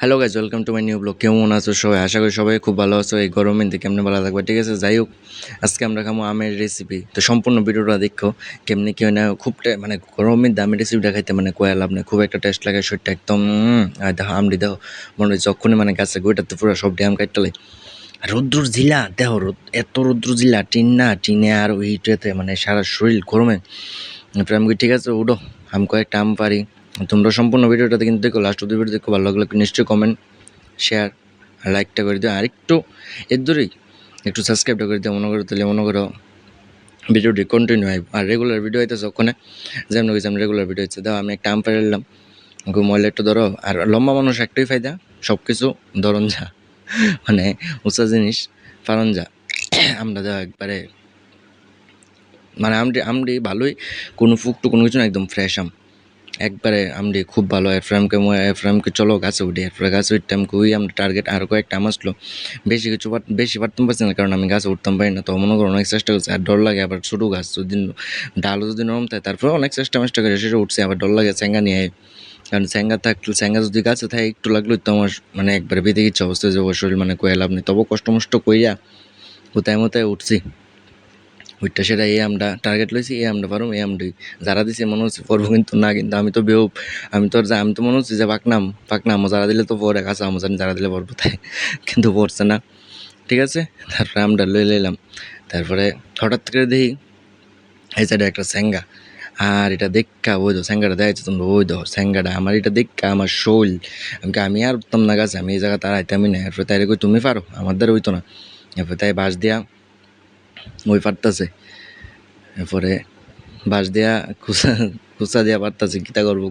Hello guys, welcome to my new blog. কেমন আছো সবাই? আশা করি সবাই খুব ভালো আছো। এই গরমের দিকে কেমনে ভালো থাকবে, ঠিক আছে? যাই হোক, আজকে আমরা খাবো আমের রেসিপি। তো সম্পূর্ণ ভিডিওটা দেখো কেমনি কি হয় না। খুব মানে গরমের দামের রেসিপিটা খাইতে মানে কয়া লাভ নেই, খুব একটা টেস্ট লাগে, শরীরটা একদম আর দেখো আমটি দেখো, মনে হয় যখনই মানে গাছে গোইটাতে পুরো সব আম কাটতে রৌদ্রুর জিলা দেখো, এত রৌদ্র জিলা টিনে আর ওইটাতে মানে সারা শরীর গরমে। তারপরে আমি ঠিক আছে উঠো, আমি কয়েকটা আম পারি। তোমরা সম্পূর্ণ ভিডিওটাতে কিন্তু দেখো, লাস্ট অব্দি ভিডিও দেখো। ভালো লাগলে নিশ্চয়ই কমেন্ট, শেয়ার আর লাইকটা করে দিও। আর একটু এর দূরেই একটু সাবস্ক্রাইবটা করে দিও, মনে করো তাহলে মনে করো ভিডিওটি কন্টিনিউ হয়। আর রেগুলার ভিডিও হইতেছে ওখানে যেমন হয়েছে আমি রেগুলার ভিডিও হচ্ছে। দাও আমি একটা আম পেরে নিলাম, ময়লা একটু ধরো। আর লম্বা মানুষ একটাই ফায়দা, সব কিছু ধরন যা মানে উঁচা জিনিস ফারন যা। আমরা যা একবারে মানে আমটি আমটি ভালোই, কোনো ফুকটু কোনো কিছু না, একদম ফ্রেশ আম একবারে। আমটি খুব ভালো। এফরামকে চলো গাছে উঠি। এরপরে গাছে উঠতে আমি খুবই আমরা টার্গেট আর কয়েকটা আম আসলো। বেশি পারতাম পারছি না, কারণ আমি গাছে উঠতাম পারি না। তো মনে করো অনেক চেষ্টা করছি, আর ডর লাগে। আবার ছোটো গাছ যদি ডালও যদি নরম থাকে, তারপরে অনেক চেষ্টা করে সেটা উঠছে। আবার ডর লাগে চ্যাঙ্গা নিয়ে, কারণ চ্যাঙ্গা যদি গাছে থাকে একটু লাগলো তো আমার মানে একবারে বেঁধে গেছে অবস্থা, যে শরীর মানে কয়ে লাভ নেই। তবু কষ্ট মষ্ট কইয়া কোথায় উঠছি। ওইটা সেটা এই আমরা টার্গেট লইছি, এই আমরা পারুম, এই আমটাই যারা দিছে মনে হচ্ছে পড়বো, কিন্তু না। কিন্তু আমি তো বেউপ, আমি তো মনে হচ্ছে যে পাকনাম যারা দিলে তো পরে কাছে আমি জানি যারা দিলে পড়বো তাই, কিন্তু পড়ছে না। ঠিক আছে, তারপরে আমরা লই লইলাম। তারপরে হঠাৎ করে দেখি এই সাইডে একটা স্যাঙ্গা। আর এটা দেখা ওই তো স্যাঙ্গাটা দেখাচ্ছে তোমরা, ওই তো স্যাঙ্গাটা আমার, এটা দেখা আমার শোল। আমি আর উঠতাম না গাছে, আমি এই জায়গা তার আইতামই না। এরপরে তাই কই তুমি পারো, আমার দ্বারা হইতো না। এরপরে তাই বাঁশ দিয়া ওই পারতাছে, এরপরে বাঁশ দিয়া খুচা দিয়া পারতাছে। কীটা করবো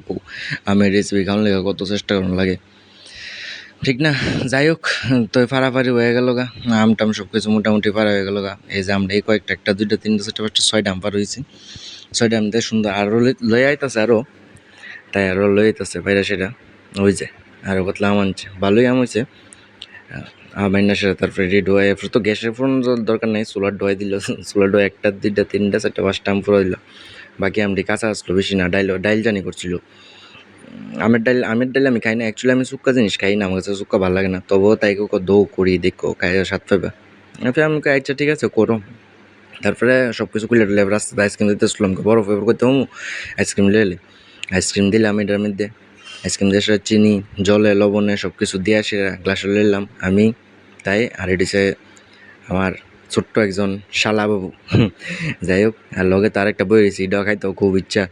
আমি রেসিপি খাওয়ান লেগে কত চেষ্টা করানো লাগে, ঠিক না? যাই হোক, তো ফাড়াফাড়ি হয়ে গেল গা, আম টাম সব কিছু মোটামুটি পারা হয়ে গেল গা। এই যে আমরা এই কয়েকটা, একটা দুইটা তিনটা চারটা পাঁচটা ছয়টা আম পার হয়েছি। ছয়টা আম দিয়ে সুন্দর আরও লই আইতাছে, আরও তাই আরও লই আইতাছে বাইরে সেটা। ওই যে আরও কতলা আম আনছে, ভালোই আম হয়েছে। আম সেটা তারপরে রেডি হয়ে, এরপর তো গ্যাসের ফোন দরকার নেই, সোলার ডোয়াই দিল। সোলার ডোয়া একটা দুইটা তিনটা চারটা পাঁচটা আম পুরো দিল। বাকি আমটি কাঁচা আসলো, বেশি না। ডাইল জানি করছিল। আমের ডাইল আমি খাই না অ্যাকচুয়ালি, আমি শুক্কা জিনিস খাই না, আমার কাছে শুক্কা ভালো লাগে না। তবুও তাই দৌ করি দেখো, খাই স্বাদ পাবে। এরপরে আমি আচ্ছা ঠিক আছে করো। তারপরে সব কিছু খুলে টুলে রাস্তাতে আইসক্রিম দিতে আসলাম, বরফ ফেভার করতে হবো। আইসক্রিম লেলে আইসক্রিম দিলাম এটার মধ্যে, আইসক্রিম দিয়ে সেটা চিনি জলে লবণে সব কিছু দিয়ে সেটা গ্লাসে নিলাম আমি। তাই আর এটিছে আমার ছোট্ট একজন শালাবাবু। যাই হোক, আর লগে তার একটা বই রয়েছে, এটাও খাইতেও খুব ইচ্ছা।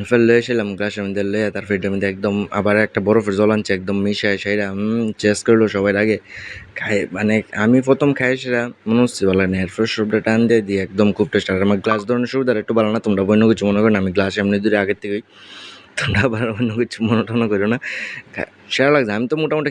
ফের লয়ে এসেছিলাম গ্লাসের মধ্যে লয়ে, তারপর এটার মধ্যে একদম আবার একটা বরফের জল আনছে, একদম মিশায় সেটা চেস করলো সবার আগে। খাই মানে আমি প্রথম খাই সেটা মনে হচ্ছে ভালো না, এরপর সবটা টান দিয়ে একদম খুব টেস্ট। আর আমার গ্লাস ধরনের সুবিধা একটু ভালো না, তোমরা অন্য কিছু মনে করো না, আমি গ্লাস এমনি দূরে আগের থেকেই, তোমরা আবার অন্য কিছু মনে টনে করো না। সেরা লাগছে, আমি তো মোটামুটি